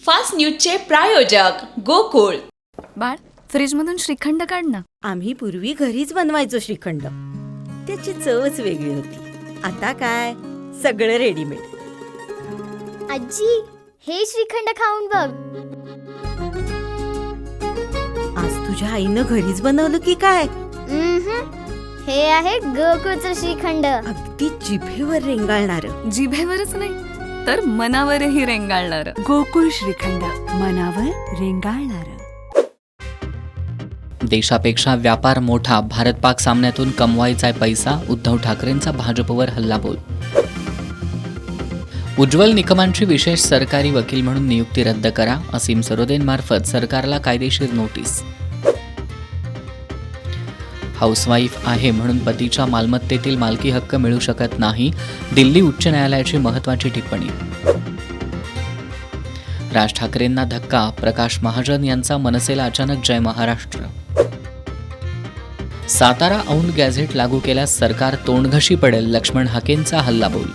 Fast न्यूजचे प्रायोजक गोकुळ. बाळ, फ्रीजमधून श्रीखंड काढ ना. आम्ही पूर्वी घरीच बनवायचो श्रीखंड. त्याची चवच वेगळी होती. आता काय सगळं रेडीमेड. आजी, हे श्रीखंड खाऊन बघ. आज तुझ्या आईनं घरीच बनवलं की काय? हे आहे गोकुळचं श्रीखंड. अगदी जिभेवर रेंगाळणार. जिभेवरच नाही तर मनावरही रेंगाळणार. गोकुळ श्रीखंड, मनावर रेंगाळणार. देशापेक्षा व्यापार मोठा, भारत पाक सामन्यातून कमवायचा पैसा, उद्धव ठाकरेंचा भाजपवर हल्लाबोल. उज्ज्वल निकमांची विशेष सरकारी वकील म्हणून नियुक्ती रद्द करा, असीम सरोदेंमार्फत सरकारला कायदेशीर नोटीस. हाऊसवाईफ आहे म्हणून पतीच्या मालमत्तेतील मालकी हक्क मिळू शकत नाही, दिल्ली उच्च न्यायालयाची महत्त्वाची टिप्पणी. राज ठाकरेंना धक्का, प्रकाश महाजन यांचा मनसेला अचानक जय महाराष्ट्र. सातारा औंध गॅझेट लागू केल्यास सरकार तोंडघशी पडेल, लक्ष्मण हाकेंचा हल्लाबोल.